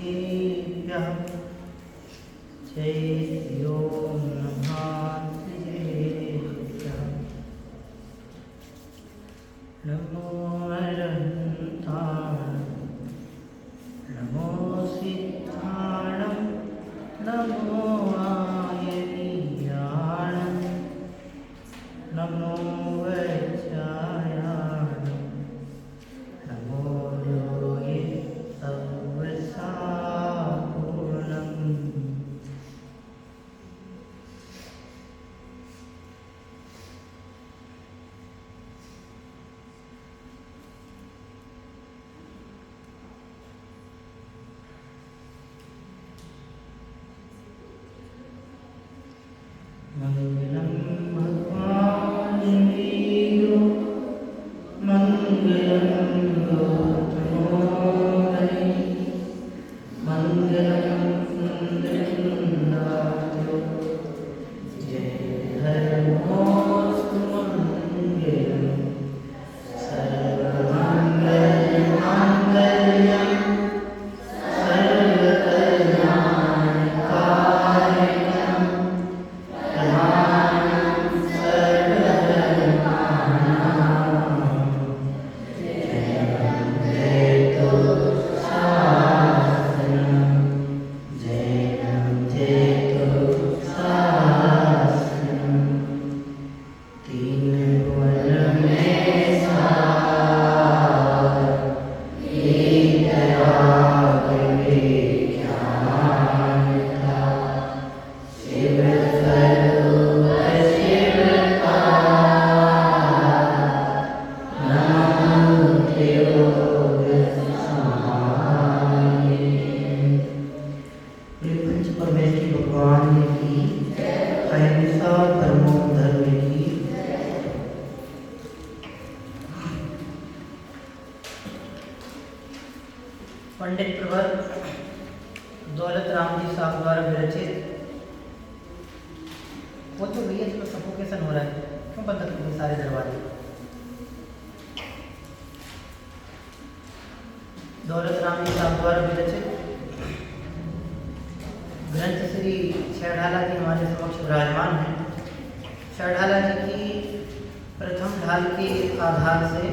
श्रीभ्यः जयो नमः श्रीभ्यः नमो अरहन्ताय नमो सिद्धाणं नमो आयनीयाणं नमो वज्रायाणं नमो योगे सर्वसापूर्णम् मंगलम भगवान वीरो मंगलम गौतमोदय मंगलम सुंदरनाथो जय हरमोस्तु मंगलम सर्वमंगलमांगल्यं सर्वकल्याणकारिणं पंडित प्रवर दौलत राम जी साहब द्वारा विरचित। वो तो भैया इसमें सफोकेशन हो रहा है, क्यों बंद कर दिए सारे दरवाजे? दौलत राम जी साहब द्वारा विरचित ग्रंथ श्री शैढाला जी हमारे समक्ष विराजमान है। शैढाला जी की प्रथम ढाल के आधार से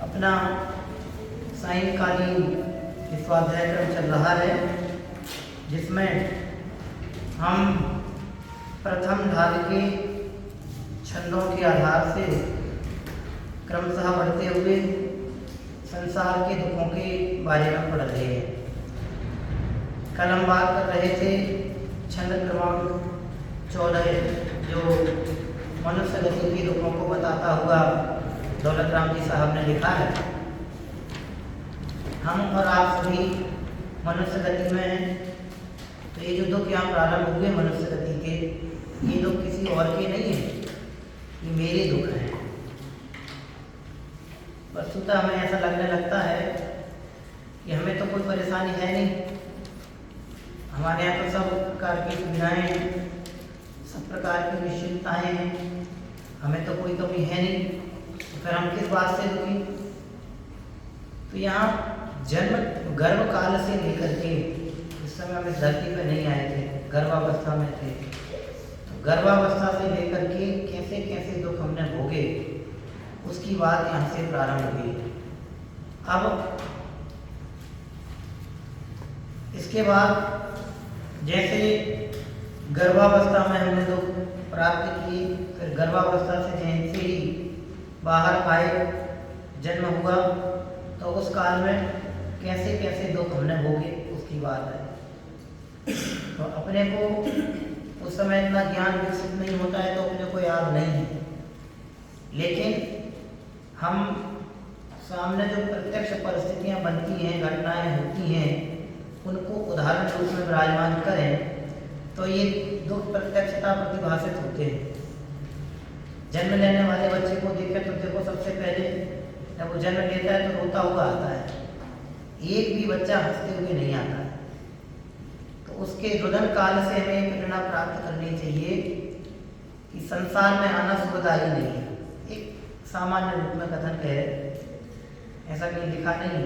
अपना सायंकालीन स्वाध्याय क्रम चल रहा है, जिसमें हम प्रथम ढाल के छंदों के आधार से क्रमशः बढ़ते हुए संसार के दुखों के बारे में पढ़ रहे हैं। कल हम बात कर रहे थे छंद क्रमांक 14 जो मनुष्य गति के दुखों को बताता हुआ दौलत राम जी साहब ने लिखा है। हम और आप सभी मनुष्य गति में हैं, तो ये जो दुख यहाँ प्रारंभ हुए मनुष्य गति के, ये दुख किसी और के नहीं है, ये मेरे दुख हैं। वस्तुतः हमें ऐसा लगने लगता है कि हमें तो कोई परेशानी है नहीं, हमारे यहाँ तो सब प्रकार की सुविधाएं हैं, सब प्रकार की निश्चिंतताएं हैं, हमें तो कोई कमी है नहीं, तो फिर हम किस बात से दुखी? तो यहाँ जन्म गर्भ काल से लेकर के इस समय हम इस धरती पर नहीं आए थे, गर्भावस्था में थे, तो गर्भावस्था से लेकर के कैसे कैसे दुख हमने भोगे उसकी बात यहाँ से प्रारंभ हुई। अब इसके बाद जैसे गर्भावस्था में हमने दुख प्राप्त किए, फिर गर्भावस्था से जैसे ही बाहर आए, जन्म हुआ, तो उस काल में कैसे कैसे दुख हमने भोगे उसकी बात है। तो अपने को उस समय इतना ज्ञान विकसित नहीं होता है, तो अपने को याद नहीं है, लेकिन हम सामने जो प्रत्यक्ष परिस्थितियां बनती हैं, घटनाएं होती हैं, उनको उदाहरण रूप में विराजमान करें तो ये दुख प्रत्यक्षता प्रतिभाषित होते हैं। जन्म लेने वाले बच्चे को देखें तो देखो, सबसे पहले जब वो जन्म लेता है तो रोता हुआ आता है, एक भी बच्चा हंसते हुए नहीं आता है। तो उसके रुदन काल से हमें प्रेरणा प्राप्त करनी चाहिए कि संसार में आना सुखदायी नहीं है। एक सामान्य रूप में कथन कह, ऐसा कहीं लिखा नहीं है।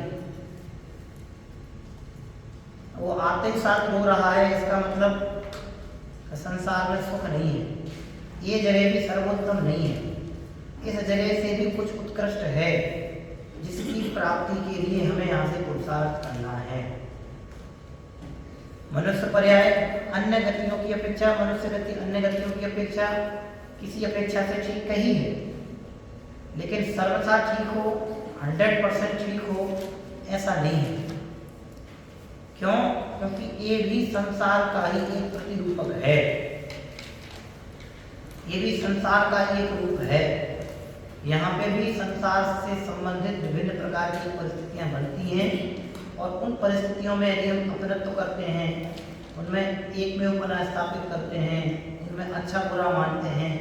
वो आते ही साथ रो रहा है, इसका मतलब संसार में सुख नहीं है, ये जगह भी सर्वोत्तम नहीं है, इस जगह से भी कुछ उत्कृष्ट है जिसकी प्राप्ति के लिए हमें यहाँ से पुरुषार्थ करना है। मनुष्य पर्याय अन्य गतियों की अपेक्षा, मनुष्य गति अन्य गतियों की अपेक्षा किसी अपेक्षा से ठीक ही है, लेकिन सर्वथा ठीक हो, 100% ठीक हो, ऐसा नहीं है। क्यों? क्योंकि ये भी संसार का ही एक प्रतिरूपक है, ये भी संसार का ही एक रूप है। यहाँ पे भी संसार से संबंधित विभिन्न प्रकार की परिस्थितियां बनती हैं और उन परिस्थितियों में यदि हम अपनत्व करते हैं, उनमें एक में उपना स्थापित करते हैं, उनमें अच्छा बुरा मानते हैं,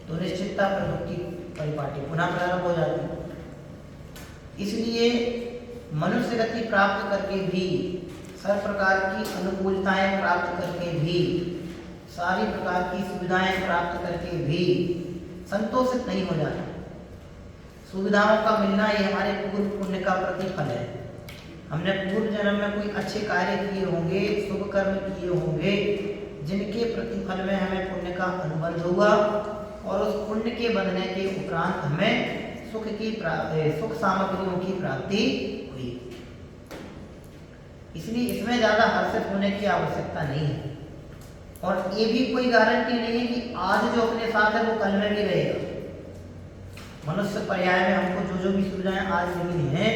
तो निश्चितता पर दुख की परिपाटी पुनः प्रारंभ हो जाती है। इसलिए मनुष्य गति प्राप्त करके भी, सब प्रकार की अनुकूलताएं प्राप्त करके भी, सारी प्रकार की सुविधाएं प्राप्त करके भी संतोषित नहीं हो जाता। सुविधाओं का मिलना ये हमारे पूर्व पुण्य का प्रतिफल है। हमने पूर्व जन्म में कोई अच्छे कार्य किए होंगे, शुभ कर्म किए होंगे, जिनके प्रतिफल में हमें पुण्य का अनुबंध हुआ और उस पुण्य के बंधने के उपरांत हमें सुख सामग्रियों की प्राप्ति हुई। इसलिए इसमें ज़्यादा हर्षित होने की आवश्यकता नहीं है, और ये भी कोई गारंटी नहीं है कि आज जो अपने साथ है वो कल में भी रहेगा। मनुष्य पर्याय में हमको जो भी सुविधाएं आज मिली हैं,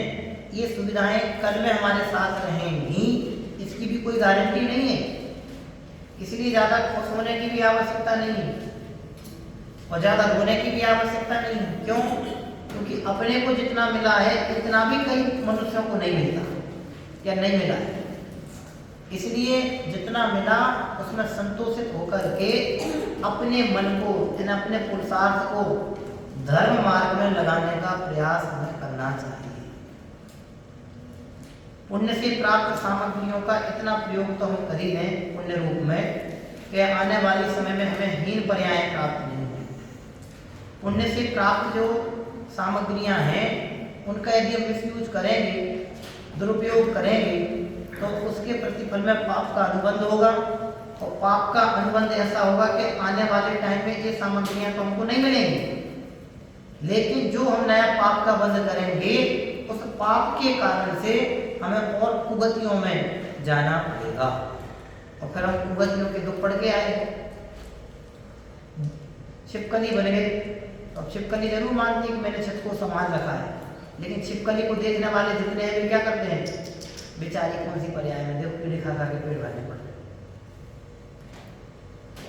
ये सुविधाएं कल में हमारे साथ रहेंगी, इसकी भी कोई गारंटी नहीं है। इसलिए ज़्यादा खुश होने की भी आवश्यकता नहीं है और ज़्यादा रोने की भी आवश्यकता नहीं है। क्यों? क्योंकि अपने को जितना मिला है इतना भी कई मनुष्यों को नहीं मिलता या नहीं मिला है। इसलिए जितना मिला उसमें संतोषित होकर के अपने मन को, अपने पुरुषार्थ को धर्म मार्ग में लगाने का प्रयास हमें करना चाहिए। पुण्य से प्राप्त सामग्रियों का इतना प्रयोग तो हम कर ही लें पुण्य रूप में कि आने वाले समय में हमें हीन पर्याय प्राप्त नहीं होंगे। पुण्य से प्राप्त जो सामग्रियां हैं उनका यदि हम मिसयूज करेंगे, दुरुपयोग करेंगे, तो उसके प्रतिफल में पाप का अनुबंध होगा, और पाप का अनुबंध ऐसा होगा कि आने वाले टाइम में ये सामग्रियां तो हमको नहीं मिलेंगी, लेकिन जो हम नया पाप का बंध करेंगे उस पाप के कारण से हमें और कुगतियों में जाना पड़ेगा, और फिर हम कुगतियों के दुख पड़ के आए, छिपकली बन गए। अब छिपकली जरूर मानती है कि मैंने छत को संभाल रखा है, लेकिन छिपकली को देखने वाले जितने हैं वे क्या करते हैं, बेचारी कौन सी पर्याय में देखो कीड़े खा के पेट भरने पड़ते।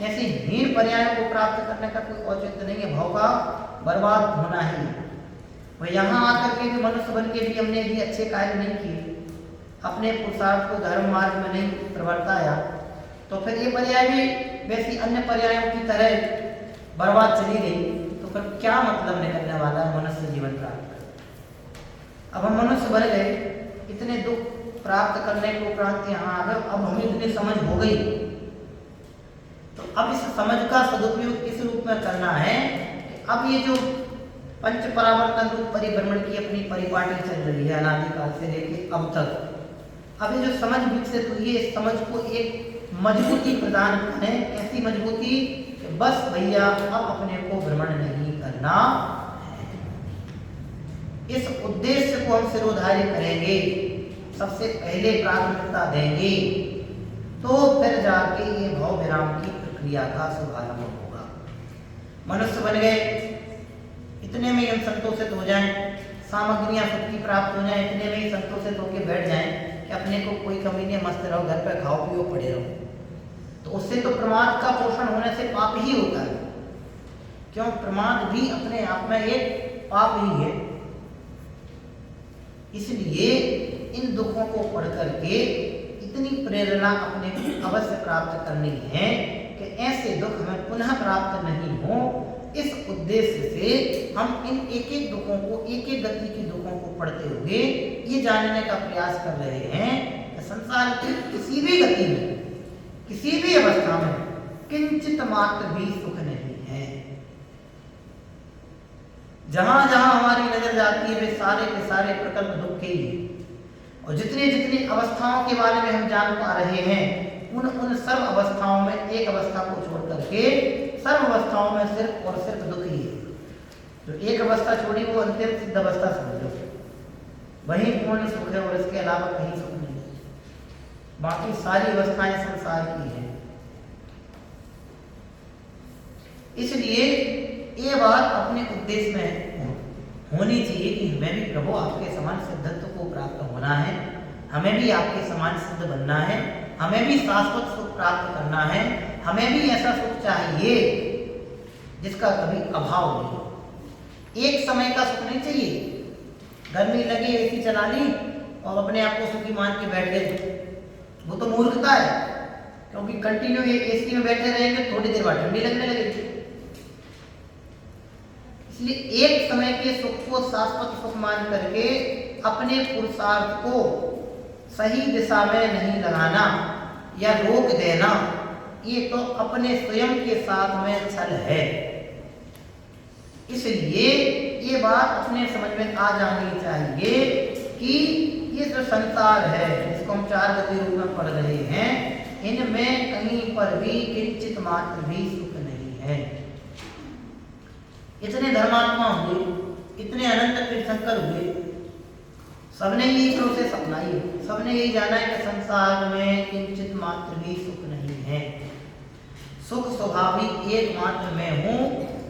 ऐसी हीन पर्यायों को प्राप्त करने का कोई औचित्य नहीं है, भाव का बर्बाद होना ही। वह यहाँ आकर के भी मनुष्य बन के भी हमने भी अच्छे कार्य नहीं किए, अपने पुरुषार्थ को धर्म मार्ग में नहीं प्रवर्ताया, तो फिर ये पर्याय भी वैसी अन्य पर्यायों की तरह बर्बाद चली गई, तो फिर क्या मतलब निकलने वाला है मनुष्य जीवन प्राप्त कर। अब हम मनुष्य बन गए, इतने दुख प्राप्त करने के उपरांत यहाँ आ गए, अब हमें इतनी समझ हो गई, तो अब इस समझ का सदुपयोग इस रूप में करना है कि अब ये जो पंच परावर्तन रूप परिभ्रमण की अपनी परिपाटी चल रही है अनादिकाल से लेकर अब तक, अब ये जो समझ विकसित हुई है, इस समझ को एक मजबूती प्रदान करें। ऐसी मजबूती कि बस भैया अब अपने को भ्रमण नहीं करना है। इस उद्देश्य को हम सिरोधार्य करेंगे, सबसे पहले प्राथमिकता देंगे, तो फिर जाके ये भाव विराम की प्रक्रिया का शुभारंभ होगा। मनुष्य बन गए, इतने में हम संतोषित हो जाएं, सामग्रियां सुख की प्राप्त हो जाएं, इतने में ही संतोषित होकर बैठ जाएं कि अपने को कोई कमी नहीं, मस्त रहो, घर पे खाओ पियो पड़े रहो, तो उससे तो प्रमाद का पोषण होने से पाप ही होता है। क्यों? प्रमाद भी अपने आप में एक पाप ही है। इसलिए इन दुखों को पढ़ करके इतनी प्रेरणा अपने को अवश्य प्राप्त करनी है कि ऐसे दुख हमें पुनः प्राप्त नहीं हो। इस उद्देश्य से हम इन एक एक दुखों को, एक एक गति के दुखों को पढ़ते हुए ये जानने का प्रयास कर रहे हैं कि संसार की किसी भी गति में, किसी भी अवस्था में किंचित मात्र भी सुख नहीं है। जहां जहां हमारी नजर जाती है वे सारे के सारे प्रकल्प दुख के ही। और जितनी जितनी अवस्थाओं के बारे में हम जान पा रहे हैं, उन सर्व अवस्थाओं में एक अवस्था को छोड़ करके सर्व अवस्थाओं में सिर्फ और सिर्फ दुख ही है। जो एक अवस्था छोड़ी वो अंतिम सिद्ध अवस्था समझो, वही पूर्ण सुख है और इसके अलावा कहीं सुख नहीं है। बाकी सारी अवस्थाएं संसार की हैं। इसलिए ये बात अपने उद्देश्य में होनी चाहिए कि हमें भी प्रभु आपके समान सिद्धत्व को प्राप्त होना है, हमें भी आपके समान सिद्ध बनना है, हमें भी शाश्वत सुख प्राप्त करना है, हमें भी ऐसा सुख चाहिए जिसका कभी अभाव नहीं। एक समय का सुख नहीं चाहिए, गर्मी लगी एसी चला ली और अपने आप को सुखी मान के बैठ गए, वो तो मूर्खता है। क्योंकि कंटिन्यू एसी में बैठे रहेंगे, थोड़ी देर बाद ठंडी लगने लगेगी। इसलिए एक समय के सुख को शाश्वत सुख मान करके अपने पुरुषार्थ को सही दिशा में नहीं लगाना या रोक देना, ये तो अपने स्वयं के साथ में छल है। इसलिए ये बात अपने समझ में आ जानी चाहिए कि ये जो संसार है जिसको हम चार गति रूप में पढ़ रहे हैं, इनमें कहीं पर भी किंचित मात्र भी सुख नहीं है। इतने धर्मात्मा हुए, इतने अनंत तीर्थंकर हुए, सबने यही प्रोसेस अपनाई है, सबने यही जाना है कि संसार में किंचित मात्र भी सुख नहीं है। सुख स्वभावी एकमात्र मैं हूँ,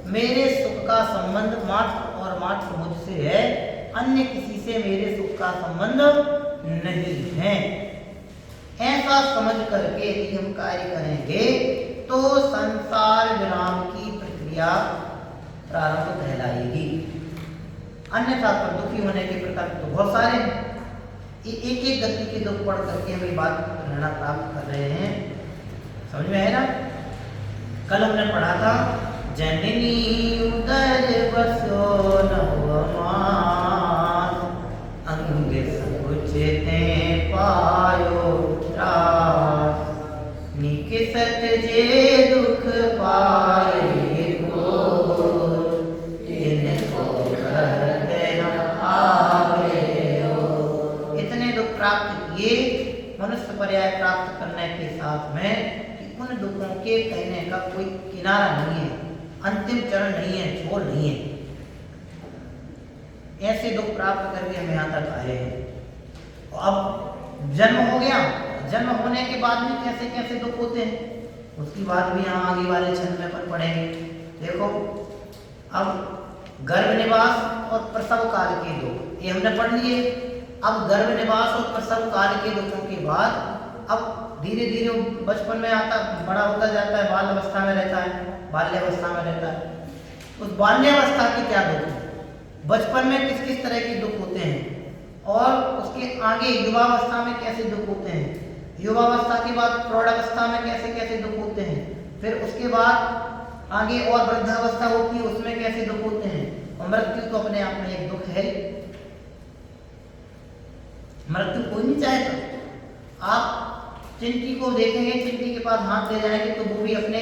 मेरे सुख का संबंध मात्र और मात्र मुझसे है, अन्य किसी से मेरे सुख का संबंध नहीं है। ऐसा समझ करके यदि हम कार्य करेंगे तो संसार विराम की प्रक्रिया प्रारंभ कहलाएगी। अन्यथा पर दुखी होने के प्रकार तो बहुत सारे एक एक गति के दुख पढ़ करके हम ये बात प्रेरणा प्राप्त कर रहे हैं। समझ में है ना? कल हमने पढ़ा था जननी उदर बसो नवमास, अंग सकुचते पायो त्रास, निकिसत जे दुख पाए मनुष्य पर्याय प्राप्त करने के साथ में कि उन दुखों के कहने का कोई किनारा नहीं है, अंतिम चरण नहीं है, छोर नहीं है। ऐसे दुख प्राप्त करके हम यहाँ तक आए हैं। अब जन्म हो गया, जन्म होने के बाद में कैसे कैसे दुख होते हैं उसकी बात भी यहाँ आगे वाले छंद में अपन पढ़ेंगे। देखो, अब गर्भ निवास और प्रसव काल के दुख ये हमने पढ़ लिए। अब गर्भ निवास और प्रसव काल के दुखों के बाद अब धीरे धीरे बचपन में आता, बड़ा होता जाता है, बाल अवस्था में रहता है, बाल्यावस्था में रहता है। उस बाल्यावस्था के क्या दुख है, बचपन में किस किस तरह के दुख होते हैं, और उसके आगे युवावस्था में कैसे दुख होते हैं, युवावस्था के बाद प्रौढ़ावस्था में कैसे कैसे दुख होते हैं, फिर उसके बाद आगे और वृद्धावस्था होती है उसमें कैसे दुख होते हैं। और मृत्यु तो अपने आप में एक दुख है। मृत्यु कोई नहीं चाहता। आप चिंटी को देखेंगे, चिंटी के पास हाथ दे जाएंगे तो वो भी अपने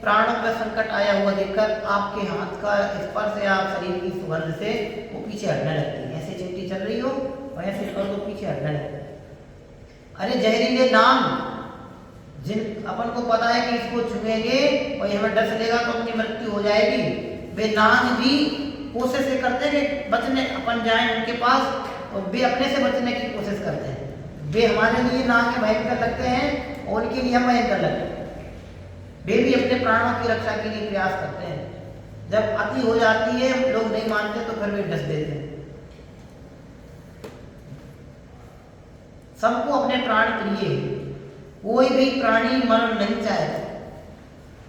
प्राणों पर संकट आया हुआ देखकर आपके हाथ का स्पर्श या शरीर की सुगंध से वो पीछे हटने लगती है। ऐसे चिंटी चल रही हो और ऐसे कर तो पीछे हटने लगती है। अरे जहरीले नाम, जिन अपन को पता है कि इसको छुएंगे और हमें डर लेगा तो अपनी मृत्यु हो जाएगी, वे नाम भी कोशिश करते हैं कि बचने अपन जाएं उनके पास, और वे अपने से बचने की कोशिश करते हैं। वे हमारे लिए नाक के भयंकर लगते हैं और उनके लिए हम भयंकर लगते हैं। वे भी अपने प्राणों की रक्षा के लिए प्रयास करते हैं। जब अति हो जाती है, लोग नहीं मानते तो फिर वे डस देते हैं। सबको अपने प्राण प्रिय है, कोई भी प्राणी मरण नहीं चाहता।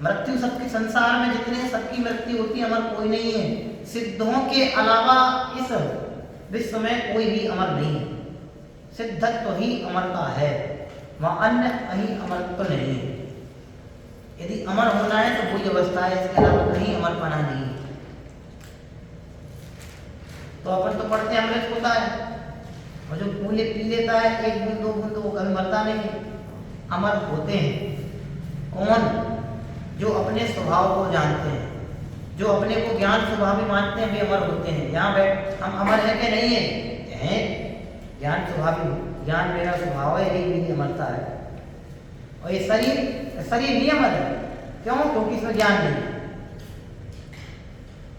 मृत्यु सबके संसार में जितने सबकी मृत्यु होती है, अमर कोई नहीं है। सिद्धों के अलावा इस विश्व में कोई भी अमर नहीं है। सिद्धत्व ही अमरता है, वहाँ अन्य कहीं अमरत्व नहीं है। यदि अमर होना है तो वही अवस्था है, इसके अलावा कहीं अमरपना नहीं है। तो अपन तो पढ़ते हैं अमृत होता है, और जो फूले पी लेता है एक बूंद दो बूंद तो वो कभी मरता नहीं है। अमर होते हैं कौन? जो अपने स्वभाव को जानते हैं, जो अपने को ज्ञान स्वभाव भी मानते हैं, वे अमर होते हैं। यहाँ बैठ हम अमर है कि नहीं है? हैं, ज्ञान स्वभावी ज्ञान मेरा स्वभाव है, यही मेरी अमरता है। और ये शरीर नियमन है। क्यों? क्योंकि इसमें ज्ञान नहीं है।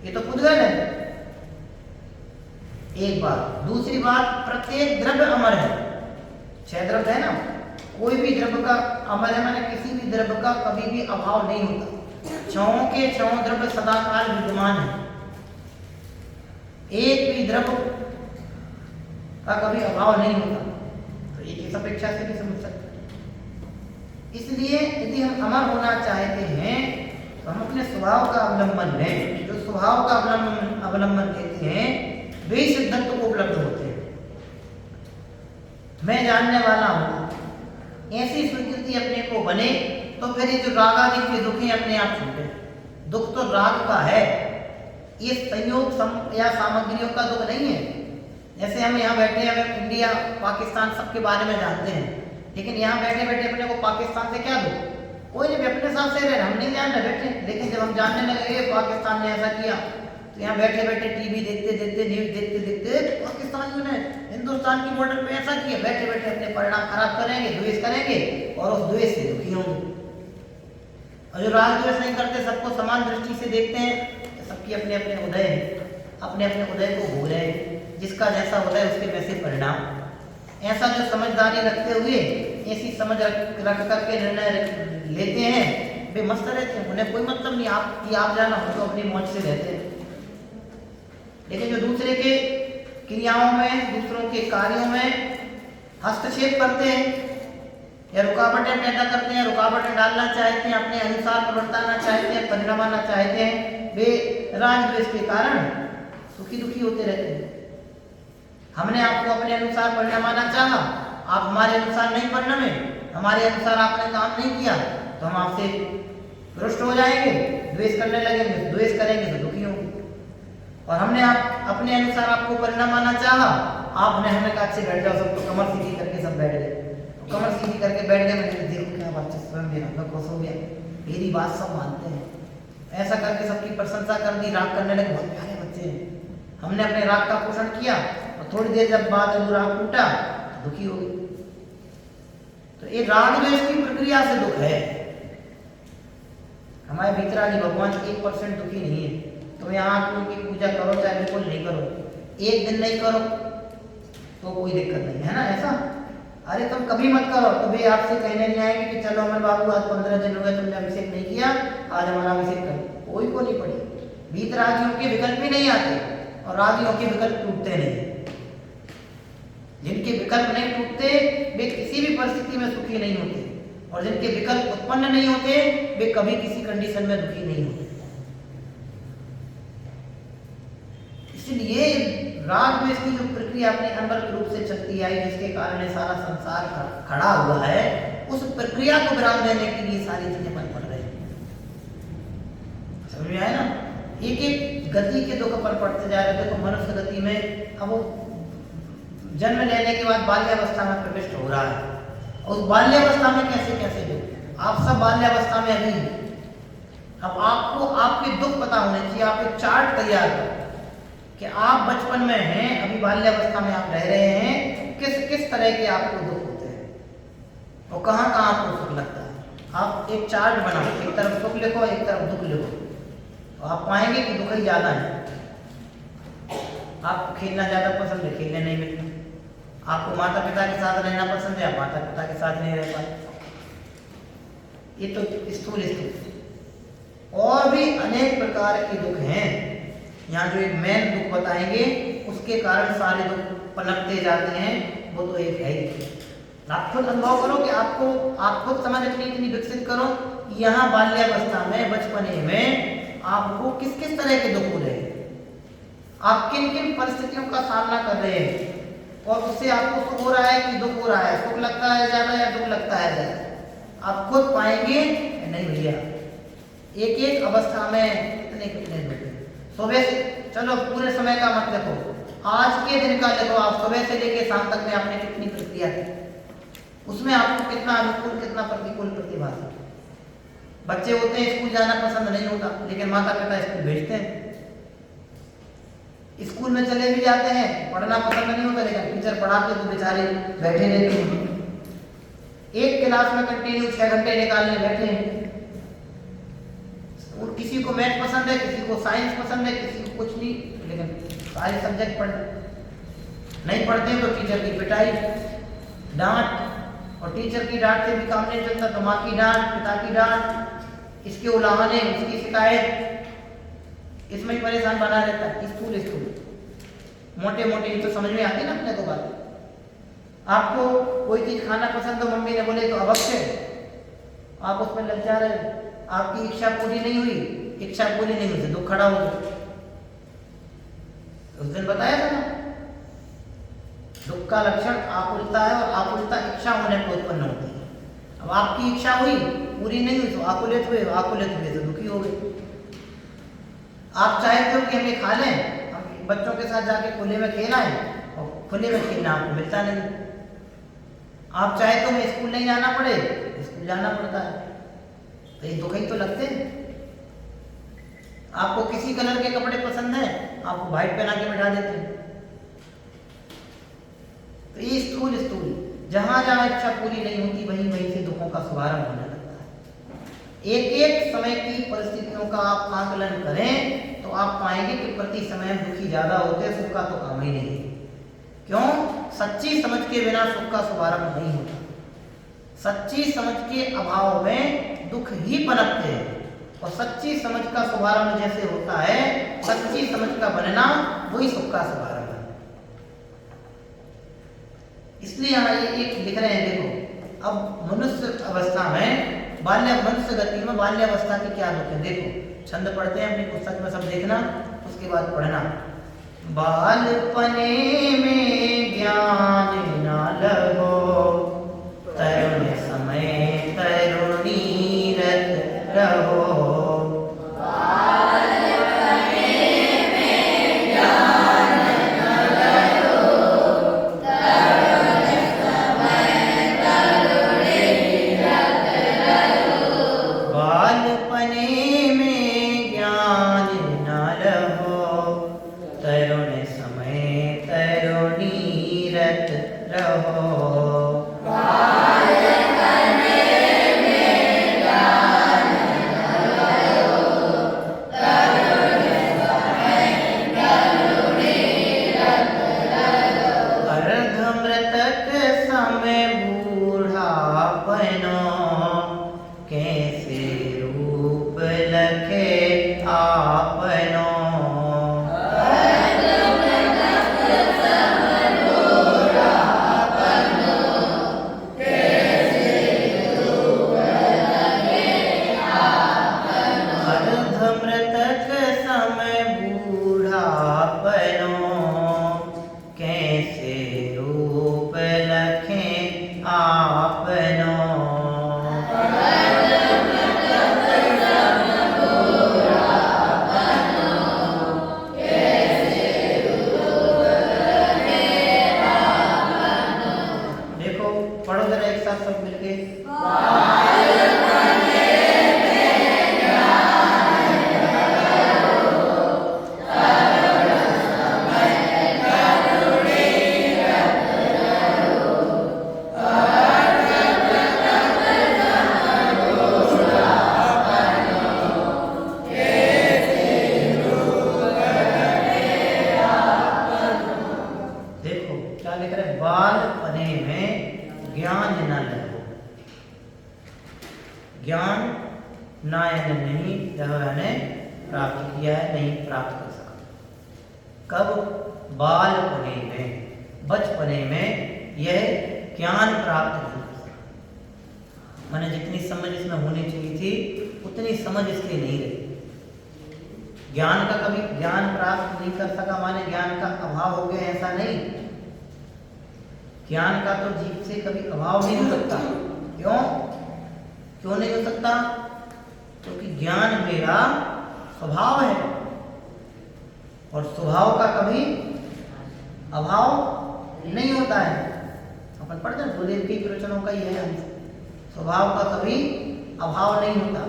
ये तो पुद्गल है, एक बात। दूसरी बात, प्रत्येक द्रव्य अमर है। 6 द्रव्य है ना, कोई भी द्रव्य का अमर है, माने किसी भी द्रव्य का कभी भी अभाव नहीं होता। 6 के 6 द्रव्य सदाकाल विद्यमान है, एक भी द्रव्य का कभी अभाव नहीं होता। तो एक इस अपेक्षा से भी समझ सकते। इसलिए यदि हम अमर होना चाहते हैं तो हम अपने स्वभाव का अवलंबन लें। जो स्वभाव का अवलंबन लेते हैं वे सिद्धत्व को उपलब्ध होते हैं। मैं जानने वाला हूं, ऐसी स्वीकृति अपने को बने तो फिर ये जो राग आदि के दुख हैं अपने आप छूटे। दुख तो राग का है, ये संयोग या सामग्रियों का दुख नहीं है। जैसे हम यहाँ बैठे हैं, हमें इंडिया पाकिस्तान सबके बारे में जानते हैं, लेकिन यहाँ बैठे बैठे अपने को पाकिस्तान से क्या दुख? कोई नहीं, अपने साथ से रहे, हम नहीं जान रहे बैठे। लेकिन जब हम जानने लगे पाकिस्तान ने ऐसा किया, तो यहाँ बैठे बैठे टीवी देखते देखते, न्यूज देखते देखते, पाकिस्तानियों ने हिंदुस्तान की बॉर्डर पे ऐसा किया, बैठे बैठे अपने परिणाम खराब करेंगे, द्वेष करेंगे और उस द्वेष से दुखी होंगे। और जो राग द्वेष नहीं करते, सबको समान दृष्टि से देखते हैं, सबकी अपने अपने उदय है, अपने अपने उदय को भोग रहे हैं। जिसका जैसा उदय उसके वैसे परिणाम। ऐसा जो समझदारी रखते हुए ऐसी समझ रख करके निर्णय लेते हैं, वे मस्त रहते हैं, उन्हें कोई मतलब नहीं आप जाना, हम तो अपनी मौज से रहते हैं। लेकिन जो दूसरे के क्रियाओं में, दूसरों के कार्यों में हस्तक्षेप करते हैं या रुकावटें पैदा करते हैं, रुकावटें डालना चाहते हैं, अपने अनुसार प्रवर्ताना चाहते हैं, परिणमाना चाहते हैं, वे राग द्वेष के कारण सुखी दुखी होते रहते हैं। हमने आपको अपने अनुसार परिणमाना चाहा, आप हमारे अनुसार नहीं परिणमे, हमारे अनुसार आपने काम नहीं किया, तो हम आपसे रुष्ट हो जाएंगे, द्वेष करने लगेंगे, द्वेष करेंगे तो दुखी होंगे। और हमने अपने अनुसार आपको परिणमाना चाहा, हमने कहा अच्छे बैठ जाओ, सब तो कमर सीधी करके सब बैठ गए। तो कमर सीधी करके बैठ गए, मैंने देखो क्या बात, स्वयं भी मैं खुश हो गया, मेरी बात सब मानते हैं। ऐसा करके सबकी प्रशंसा कर दी, राग करने लगे, बहुत प्यारे बच्चे हैं। हमने अपने राग का पोषण किया और थोड़ी देर जब बाद अनुराग टूटा तो दुखी हो गए। तो ये राग द्वेष की प्रक्रिया से दुख है। हमारे भीतरानी भगवान 1% दुखी नहीं है। तो यहाँ उनकी पूजा करो चाहे बिल्कुल नहीं करो, एक दिन नहीं करो तो कोई दिक्कत नहीं है ना। ऐसा अरे तुम कभी मत करो तो वे आपसे कहने नहीं आएंगे कि चलो अमर बाबू आज 15 दिन हो गए तुमने अभिषेक नहीं किया, आज हमारा अभिषेक करो। कोई को नहीं पड़ी। भीतरागियों के विकल्प भी नहीं आते और रागियों के विकल्प टूटते नहीं। जिनके विकल्प नहीं टूटते वे किसी भी परिस्थिति में सुखी नहीं होते, और जिनके विकल्प उत्पन्न नहीं होते वे कभी किसी कंडीशन में दुखी नहीं होते। इसलिए राग द्वेष की जो प्रक्रिया अपने अनवरत रूप से चलती आई, जिसके कारण ये सारा संसार खड़ा हुआ है, उस प्रक्रिया को विराम देने के लिए सारी चीजें बन पड़ रही हैं। समझ में आया ना? एक एक गति के दुख पर पड़ते जा रहे थे। तो मनुष्य गति में अब वो जन्म लेने के बाद बाल्यावस्था में प्रविष्ट हो रहा है। और उस बाल्यावस्था में कैसे कैसे दुख, आप सब बाल्यावस्था में अभी हैं। अब आपको आपके दुख पता होने चाहिए। आप एक चार्ट तैयार करें कि आप बचपन में हैं, अभी बाल्यावस्था में आप रह रहे हैं, किस किस तरह के आपको दुख होते हैं और कहाँ कहाँ आपको सुख लगता है। आप एक चार्ट बनाओ, एक तरफ सुख लिखो, एक तरफ दुख लिखो, तो आप पाएंगे कि दुख ही ज्यादा है। आपको खेलना ज्यादा पसंद है, खेलने नहीं मिलता। आपको माता पिता के साथ रहना पसंद है, आप माता पिता के साथ नहीं रह पाए। ये तो स्थूल स्थिति। और भी अनेक प्रकार के दुख हैं। यहाँ जो एक मेन दुख बताएंगे उसके कारण सारे दुख पनपते जाते हैं, वो तो एक है ही। आप खुद अनुभव करो कि आप खुद समझ इतनी विकसित करो। यहाँ बाल्यावस्था में, बचपने में आपको किस किस तरह के दुख हो रहे हैं, आप किन किन परिस्थितियों का सामना कर रहे हैं, और उससे आपको सुख हो रहा है कि दुख हो रहा है, सुख लगता है ज्यादा या दुख लगता है ज्यादा, आप खुद पाएंगे। नहीं भैया, एक एक अवस्था में कितने दुख। सुबह से चलो पूरे समय का मत लिखो, आज के दिन का लिखो। आप सुबह से लेकर शाम तक में आपने कितनी प्रक्रिया की, उसमें आपको कितना अनुकूल कितना प्रतिकूल प्रतिभाग। बच्चे होते हैं स्कूल जाना पसंद नहीं होता, लेकिन माता पिता स्कूल भेजते हैं। स्कूल में चले भी जाते हैं, पढ़ना पसंद नहीं होता, लेकिन टीचर पढ़ाते तो बेचारे बैठे रहते हैं। एक क्लास में कंटिन्यू 6 घंटे निकालने बैठे हैं। और किसी को मैथ पसंद है, किसी को साइंस पसंद है, किसी को कुछ नहीं, लेकिन सारे सब्जेक्ट पढ़ नहीं पढ़ते हैं तो टीचर की पिटाई, डांट, और टीचर की डांट से भी काम नहीं चलता तो माँ की डांट, पिता की डांट, इसके उलाहने, उसकी शिकायत, इसमें ही परेशान बना रहता है। स्कूल मोटे मोटे तो समझ में आती ना अपने को बात। आपको कोई चीज खाना पसंद हो, मम्मी ने बोले तो अवश्य आप उसमें लग जा रहे हो, आपकी इच्छा पूरी नहीं हुई, इच्छा पूरी नहीं हुई तो दुख खड़ा हो गया। उस दिन बताया था ना, दुख का लक्षण आकुलता है, और आकुलता इच्छा होने पर उत्पन्न होती है। अब आपकी इच्छा हुई, पूरी नहीं हुई तो आकुलित हुए, आकुलित हुए तो दुखी हो गए। आप चाहते हो कि हम ये खा लें, हम बच्चों के साथ जाके खुले में खेला है, और खुले में खेलना आपको मिलता नहीं। आप चाहे तो हमें स्कूल नहीं जाना पड़े, स्कूल जाना पड़ता है, तो ये दुख ही तो लगते हैं। आपको किसी कलर के कपड़े पसंद है, आपको व्हाइट पहना के बैठा देते हैं। तो ये स्थूल जहां जहां इच्छा पूरी नहीं होती, वहीं वहीं से दुखों का शुभारंभ होने लगता है। एक एक समय की परिस्थितियों का आप आकलन करें तो आप पाएंगे कि प्रति समय दुखी ज्यादा होते हैं, सुख का तो काम ही नहीं है। क्यों? सच्ची समझ के बिना सुख का शुभारंभ नहीं होता। सच्ची समझ के अभाव में दुख ही पनपते हैं, और सच्ची समझ का शुभारंभ जैसे होता है, सच्ची समझ का बनना वही सुख का शुभारंभ है। इसलिए यहाँ ये एक लिख रहे हैं, देखो अब मनुष्य अवस्था में मनुष्य गति में बाल्यावस्था की क्या दुख है। देखो छंद पढ़ते हैं अपनी पुस्तक में, सब देखना, उसके बाद पढ़ना। बालपने में ज्ञान न लगो, तरुण समय तरुणी रत रहो। ज्ञान नायन नहीं ने प्राप्त किया है, नहीं प्राप्त कर सका। कब? बालपने में, बचपने में यह ज्ञान प्राप्त नहीं कर सका। मैंने जितनी समझ इसमें होनी चाहिए थी उतनी समझ इसकी नहीं रही। ज्ञान का कभी ज्ञान प्राप्त नहीं कर सका माने ज्ञान का अभाव हो गया, ऐसा नहीं। ज्ञान का तो जीव से कभी अभाव नहीं हो सकता। क्यों नहीं हो सकता? क्योंकि ज्ञान मेरा स्वभाव है, और स्वभाव का कभी अभाव नहीं होता है। अपन पढ़ते हैं गुरुदेव के प्रवचनों का यह है, स्वभाव का कभी अभाव नहीं होता,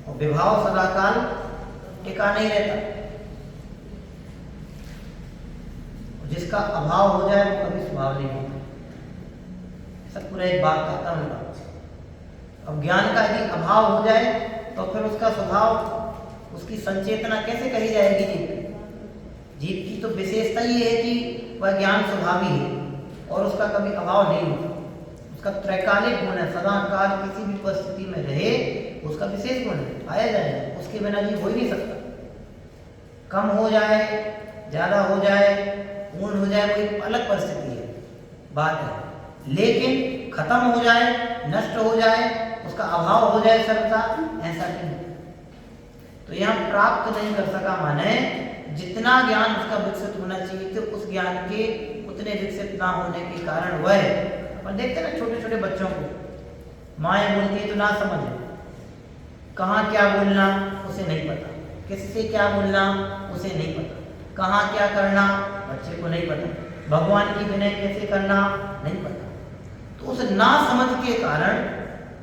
और विभाव सदाकाल टिका नहीं रहता। जिसका अभाव हो जाए वो कभी स्वभाव नहीं होता। ऐसा पूरा एक बात कहता उनका। अब ज्ञान का यदि अभाव हो जाए तो फिर उसका स्वभाव, उसकी संचेतना कैसे कही जाएगी जीव? जीव की तो विशेषता ये है कि वह ज्ञान स्वभावी है और उसका कभी अभाव नहीं होता। उसका त्रैकालिक गुण है, सदा काल किसी भी परिस्थिति में रहे, उसका विशेष गुण है, पाया जाएगा। उसके बिना जीव हो ही नहीं सकता। कम हो जाए, ज्यादा हो जाए, पूर्ण हो जाए, कोई अलग परिस्थिति है, बात है। लेकिन खत्म हो जाए, नष्ट हो जाए, उसका अभाव हो जाए सर्वथा, ऐसा नहीं। तो यहाँ प्राप्त नहीं कर सका माने जितना ज्ञान उसका विकसित होना चाहिए तो उस ज्ञान के उतने विकसित ना होने के कारण वह, अपन देखते हैं ना छोटे छोटे बच्चों को, माएँ बोलती है तो ना समझे, कहाँ क्या बोलना उसे नहीं पता, किससे क्या बोलना उसे नहीं पता, कहाँ क्या करना बच्चे को नहीं पता, भगवान की विनय कैसे करना नहीं पता। तो उस ना समझ के कारण,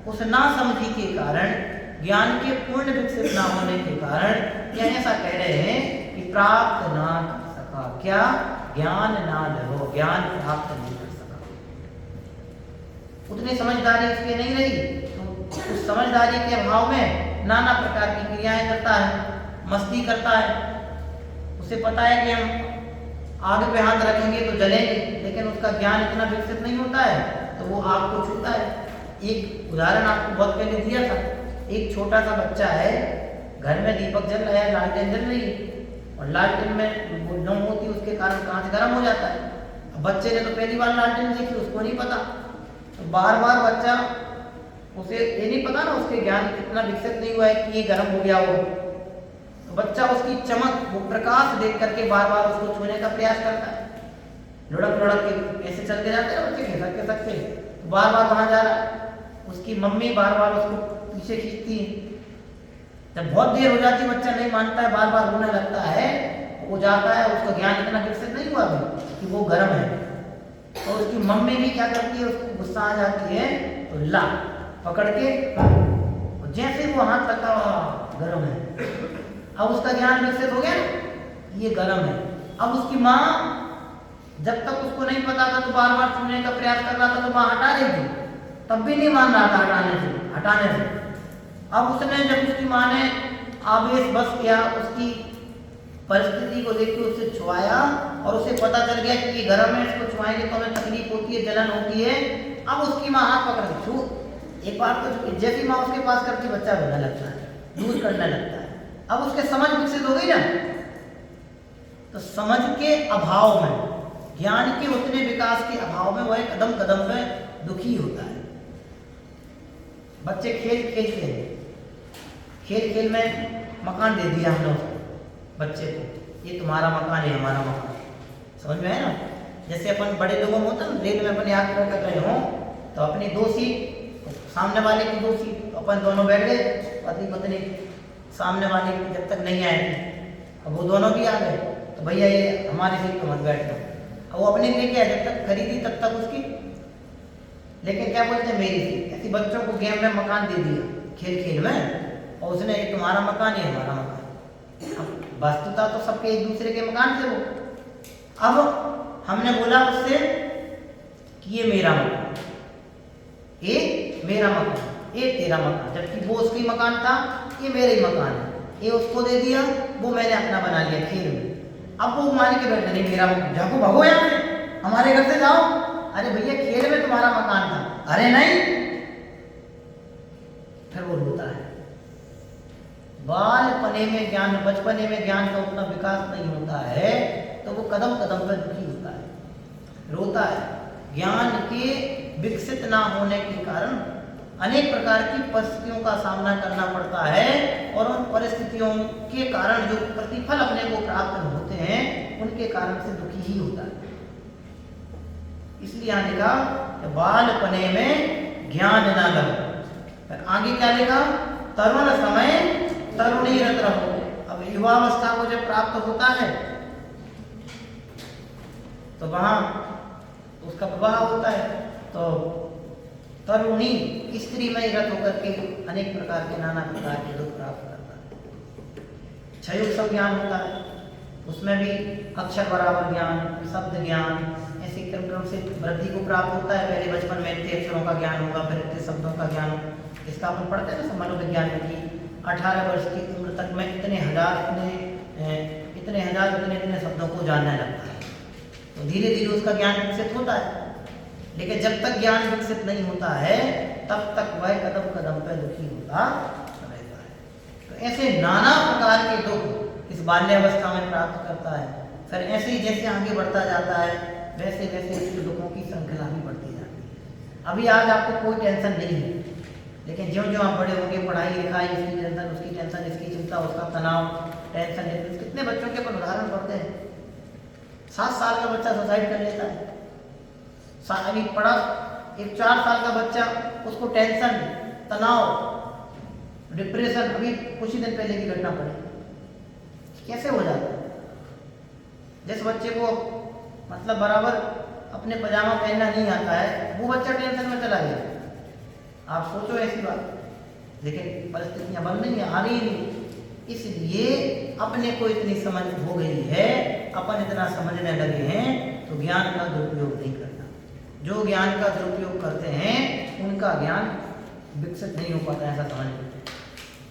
उस ना समझी के कारण, ज्ञान के पूर्ण विकसित ना होने के कारण यह ऐसा कह रहे हैं कि प्राप्त ना कर सका। क्या? ज्ञान ना लहो, ज्ञान प्राप्त नहीं कर सका। उतनी समझदारी उसकी नहीं रही, तो उस समझदारी के अभाव में नाना प्रकार की क्रियाएं करता है, मस्ती करता है। उसे पता है कि हम आग पे हाथ रखेंगे तो जलेंगे, लेकिन उसका ज्ञान इतना विकसित नहीं होता है तो वो आग को छूता है। एक उदाहरण आपको बहुत पहले दिया था, एक छोटा सा बच्चा है, घर में दीपक जल रहा है, लालटेन जल रही है और लालटेन में वो नम होती है, उसके कारण कांच गर्म हो जाता है। अब बच्चे ने तो पहली बार लालटेन देखी, उसको नहीं पता, तो बार बार बच्चा, उसे ये नहीं पता ना, उसके ज्ञान इतना विकसित नहीं हुआ है कि ये गर्म हो गया हो। तो बच्चा उसकी चमक, वो प्रकाश देख करके बार बार उसको छूने का प्रयास करता है। लुढ़क लुढ़क के ऐसे चलते जाते हैं बच्चे, खिसक के सकते, तो बार बार वहां जा रहा है। उसकी मम्मी बार बार उसको पीछे खींचती है। जब बहुत देर हो जाती है, बच्चा नहीं मानता है, बार बार रोने लगता है, वो जाता है, उसका ज्ञान इतना विकसित नहीं हुआ अभी कि वो गर्म है। और उसकी मम्मी भी क्या करती है, उसको गुस्सा आ जाती है तो ला पकड़ के, और जैसे वो हाथ लगा गर्म है, अब उसका ज्ञान विकसित हो गया, ये गर्म है। अब उसकी माँ जब तक उसको नहीं पता था तो बार बार छूने का प्रयास कर रहा था, तो माँ हटा रही थी, तब भी नहीं मान रहा था हटाने से। अब उसने, जब उसकी माँ ने आवेश बस किया, उसकी परिस्थिति को देख के उसे छुआया और उसे पता चल गया कि ये गर्म है, इसको छुआएंगे तो हमें तकलीफ होती है, जलन होती है। अब उसकी माँ हाथ पकड़ के छू, एक बार तो जैसी माँ उसके पास करती, बच्चा रोने लगता है, दूर करने लगता है। अब उसके समझ विकसित हो गई ना, तो समझ के अभाव में, ज्ञान के उतने विकास के अभाव में वह कदम कदम पे दुखी होता है। बच्चे खेल खेलते हैं, खेल खेल में मकान दे दिया हमने उसको, बच्चे को, ये तुम्हारा मकान है, हमारा मकान, समझ में है ना। जैसे अपन बड़े लोगों में होता है, रेल में अपन यात्रा कर रहे हो तो अपनी दो सीट, सामने वाले की दो सीट, अपन दोनों बैठ गए, पति पत्नी, सामने वाले की जब तक नहीं आए, अब वो दोनों भी आ गए तो भैया ये हमारी सीट पर मत बैठो, अब वो अपने लेके आए, जब तक खरीदी तब तक उसकी, लेकिन क्या बोलते हैं मेरी सीट। ऐसी बच्चों को गेम में मकान दे दिया खेल खेल में, और उसने ये तुम्हारा मकान, ये हमारा मकान। वस्तुता तो सबके एक दूसरे के मकान थे वो। अब हमने बोला उससे कि ये मेरा मकान, ये मेरा मकान, ये तेरा मकान, जबकि वो उसका मकान था, ये मेरा ही मकान है। ये उसको दे दिया, वो मैंने अपना बना लिया खेल में। अब वो मान के बैठे, नहीं मेरा मकान, जाओ भगो यहाँ से, हमारे घर से जाओ। अरे भैया खेल में तुम्हारा मकान था, अरे नहीं, फिर वो रोता है। बालपने में ज्ञान, बचपने में ज्ञान का उतना विकास नहीं होता है तो वो कदम कदम पर दुखी होता है, रोता है। ज्ञान के विकसित ना होने के कारण अनेक प्रकार की परिस्थितियों का सामना करना पड़ता है, और उन परिस्थितियों के कारण जो प्रतिफल अपने को प्राप्त होते हैं उनके कारण से दुखी ही होता है। इसलिए यहाँ लिखा बालपने में ज्ञान ना लो। आगे क्या लिखा, तरुण समय तरुणी रत रहो। अब युवावस्था को जब प्राप्त होता है तो वहां उसका विवाह होता है, तो तरुणी स्त्री में ही रत होकर के अनेक प्रकार के, नाना प्रकार के दुख प्राप्त करता है। क्षयुग सब ज्ञान होता है, उसमें भी अक्षर बराबर ज्ञान, शब्द ज्ञान, ऐसे क्रम से वृद्धि को प्राप्त होता है। पहले बचपन में इतने अक्षरों का ज्ञान होगा, फिर इतने शब्दों का ज्ञान होगा। इसका अपन पढ़ते हैं ना मनोविज्ञान में कि 18 वर्ष की उम्र तक में इतने हजार इतने शब्दों को जानने लगता है। तो धीरे धीरे उसका ज्ञान विकसित होता है। लेकिन जब तक ज्ञान विकसित नहीं होता है तब तक वह कदम कदम पर दुखी होता रहता है। तो ऐसे नाना प्रकार के दुख इस बाल्यावस्था में प्राप्त करता है। फिर ऐसे ही जैसे आगे बढ़ता जाता है वैसे वैसे इसके दुखों की श्रृंखला भी बढ़ती जाती है। अभी आज आपको कोई टेंशन नहीं है, लेकिन ज्यों ज्यों आप बड़े होंगे, पढ़ाई लिखाई, इसकी टेंशन, उसकी टेंशन, इसकी चिंता, उसका तनाव, टेंशन। कितने बच्चों के अपन उदाहरण पढ़ते हैं, 7 साल का बच्चा सुसाइड कर लेता है। अभी पढ़ा एक 4 साल का बच्चा, उसको टेंशन, तनाव, डिप्रेशन। अभी कुछ ही दिन पहले की घटना पड़ी, कैसे हो जाता है? जिस बच्चे को मतलब बराबर अपने पजामा पहनना नहीं आता है, वो बच्चा टेंशन में चला गया। आप सोचो ऐसी बात, लेकिन परिस्थितियां बन नहीं आ रही नहीं। इसलिए अपने को इतनी समझ हो गई है, अपन इतना समझने लगे हैं, तो ज्ञान का दुरुपयोग नहीं करना। जो ज्ञान का दुरुपयोग करते हैं उनका ज्ञान विकसित नहीं हो पाता है, ऐसा समझ।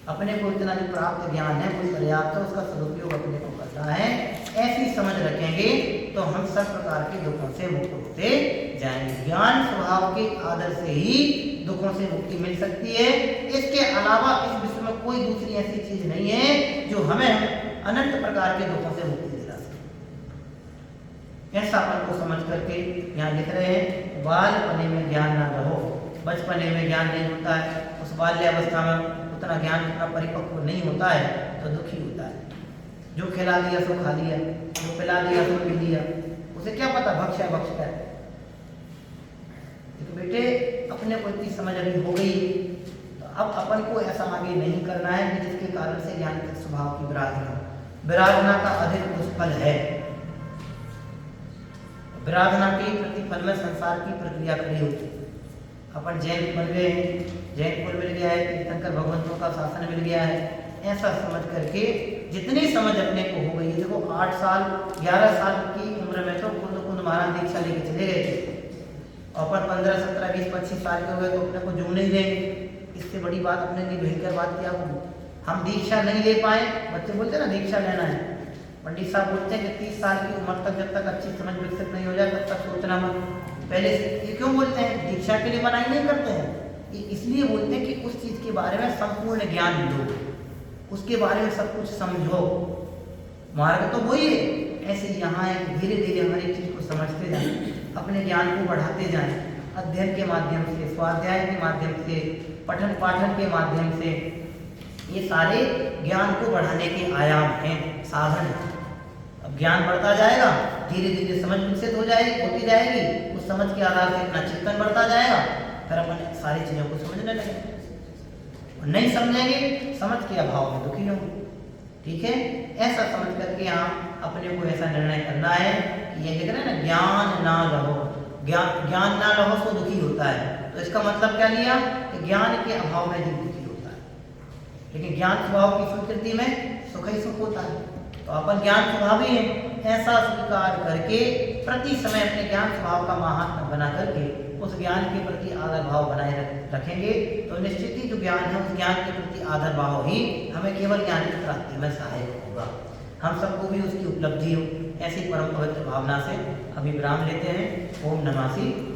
अपने को इतना जो प्राप्त ज्ञान है वो पर्याप्त है, उसका सदुपयोग अपने को करना है। ऐसी समझ रखेंगे तो हम सब प्रकार के दुखों से मुक्त होते जाएंगे। ज्ञान स्वभाव के आदर से ही दुखों से मुक्ति मिल सकती है। इसके अलावा इस विश्व में कोई दूसरी ऐसी चीज नहीं है जो हमें अनंत प्रकार के दुखों से मुक्ति दिला सके। ऐसा अपन को समझ करके यहाँ लिख रहे हैं, बालपने में ज्ञान ना रहो। बचपने में ज्ञान नहीं होता है, उस बाल्यावस्था में उतना ज्ञान उतना परिपक्व नहीं होता है तो दुखी होता है। जो खिला दिया सो खा लिया, जो पिला दिया सो पी लिया, उसे क्या पता भक्ष है भक्ष क्या है। तो बेटे अपने को इतनी समझ अभी हो गई, तो अब अपन को ऐसा आगे नहीं करना है कि जिसके कारण से ज्ञान के स्वभाव की विराधना का अधिक दुष्फल है। विराधना के प्रतिफल में संसार की प्रक्रिया खड़ी होती है। अपन जैन बन गए हैं, जैन कुल मिल गया है, तीर्थंकर भगवंतों का शासन मिल गया है, ऐसा समझ करके जितनी समझ अपने को हो गई है। देखो 8 साल 11 साल की उम्र में तो कुंद महाराज दीक्षा लेके चले गए थे, और अपन 15 17 20 25 साल के हो गए तो अपने को जूं नहीं देंगे। इससे बड़ी बात अपने लिए भयंकर बात क्या होगी? हम दीक्षा नहीं ले पाए। बच्चे बोलते हैं ना दीक्षा लेना है, पंडित साहब बोलते हैं कि 30 साल की उम्र तक जब तक अच्छी समझ विकसित नहीं हो जाए तब तक सोचना मत। पहले ये क्यों बोलते हैं? दीक्षा के लिए मनाही नहीं करते हैं, ये इसलिए बोलते हैं कि उस चीज के बारे में संपूर्ण ज्ञान लो, उसके बारे में सब कुछ समझो। मार्ग तो वही है। ऐसे यहाँ एक धीरे धीरे हर एक चीज को समझते जाएं, अपने ज्ञान को बढ़ाते जाएं, अध्ययन के माध्यम से, स्वाध्याय के माध्यम से, पठन पाठन के माध्यम से। ये सारे ज्ञान को बढ़ाने के आयाम हैं, साधन है। अब ज्ञान बढ़ता जाएगा, धीरे धीरे समझ विकसित होती जाएगी, उस समझ के आधार से अपना चिंतन बढ़ता जाएगा, फिर अपन सारी चीजों को समझने लगेंगे। नहीं समझेंगे, समझ के अभाव में दुखी होंगे। ठीक है, ऐसा समझ करके यहाँ अपने को ऐसा निर्णय करना है कि ये लिख रहे हैं ना, ज्ञान ना रहो। ज्ञान ना रहो तो दुखी होता है, तो इसका मतलब क्या लिया कि ज्ञान के अभाव में जीव दुखी होता है। लेकिन ज्ञान स्वभाव की स्वीकृति में सुख ही सुख होता है। तो अपन ज्ञान स्वभावी है ऐसा स्वीकार करके प्रति समय अपने ज्ञान स्वभाव का महात्मा बना करके उस ज्ञान के प्रति आदर भाव बनाए रखेंगे, तो निश्चित ही जो ज्ञान है उस ज्ञान के प्रति आदर भाव ही हमें केवल ज्ञान की प्राप्ति में सहायक होगा। हम सबको भी उसकी उपलब्धि हो, ऐसी परम पवित्र भावना से अभी विराम लेते हैं। ओम नमः शिवाय।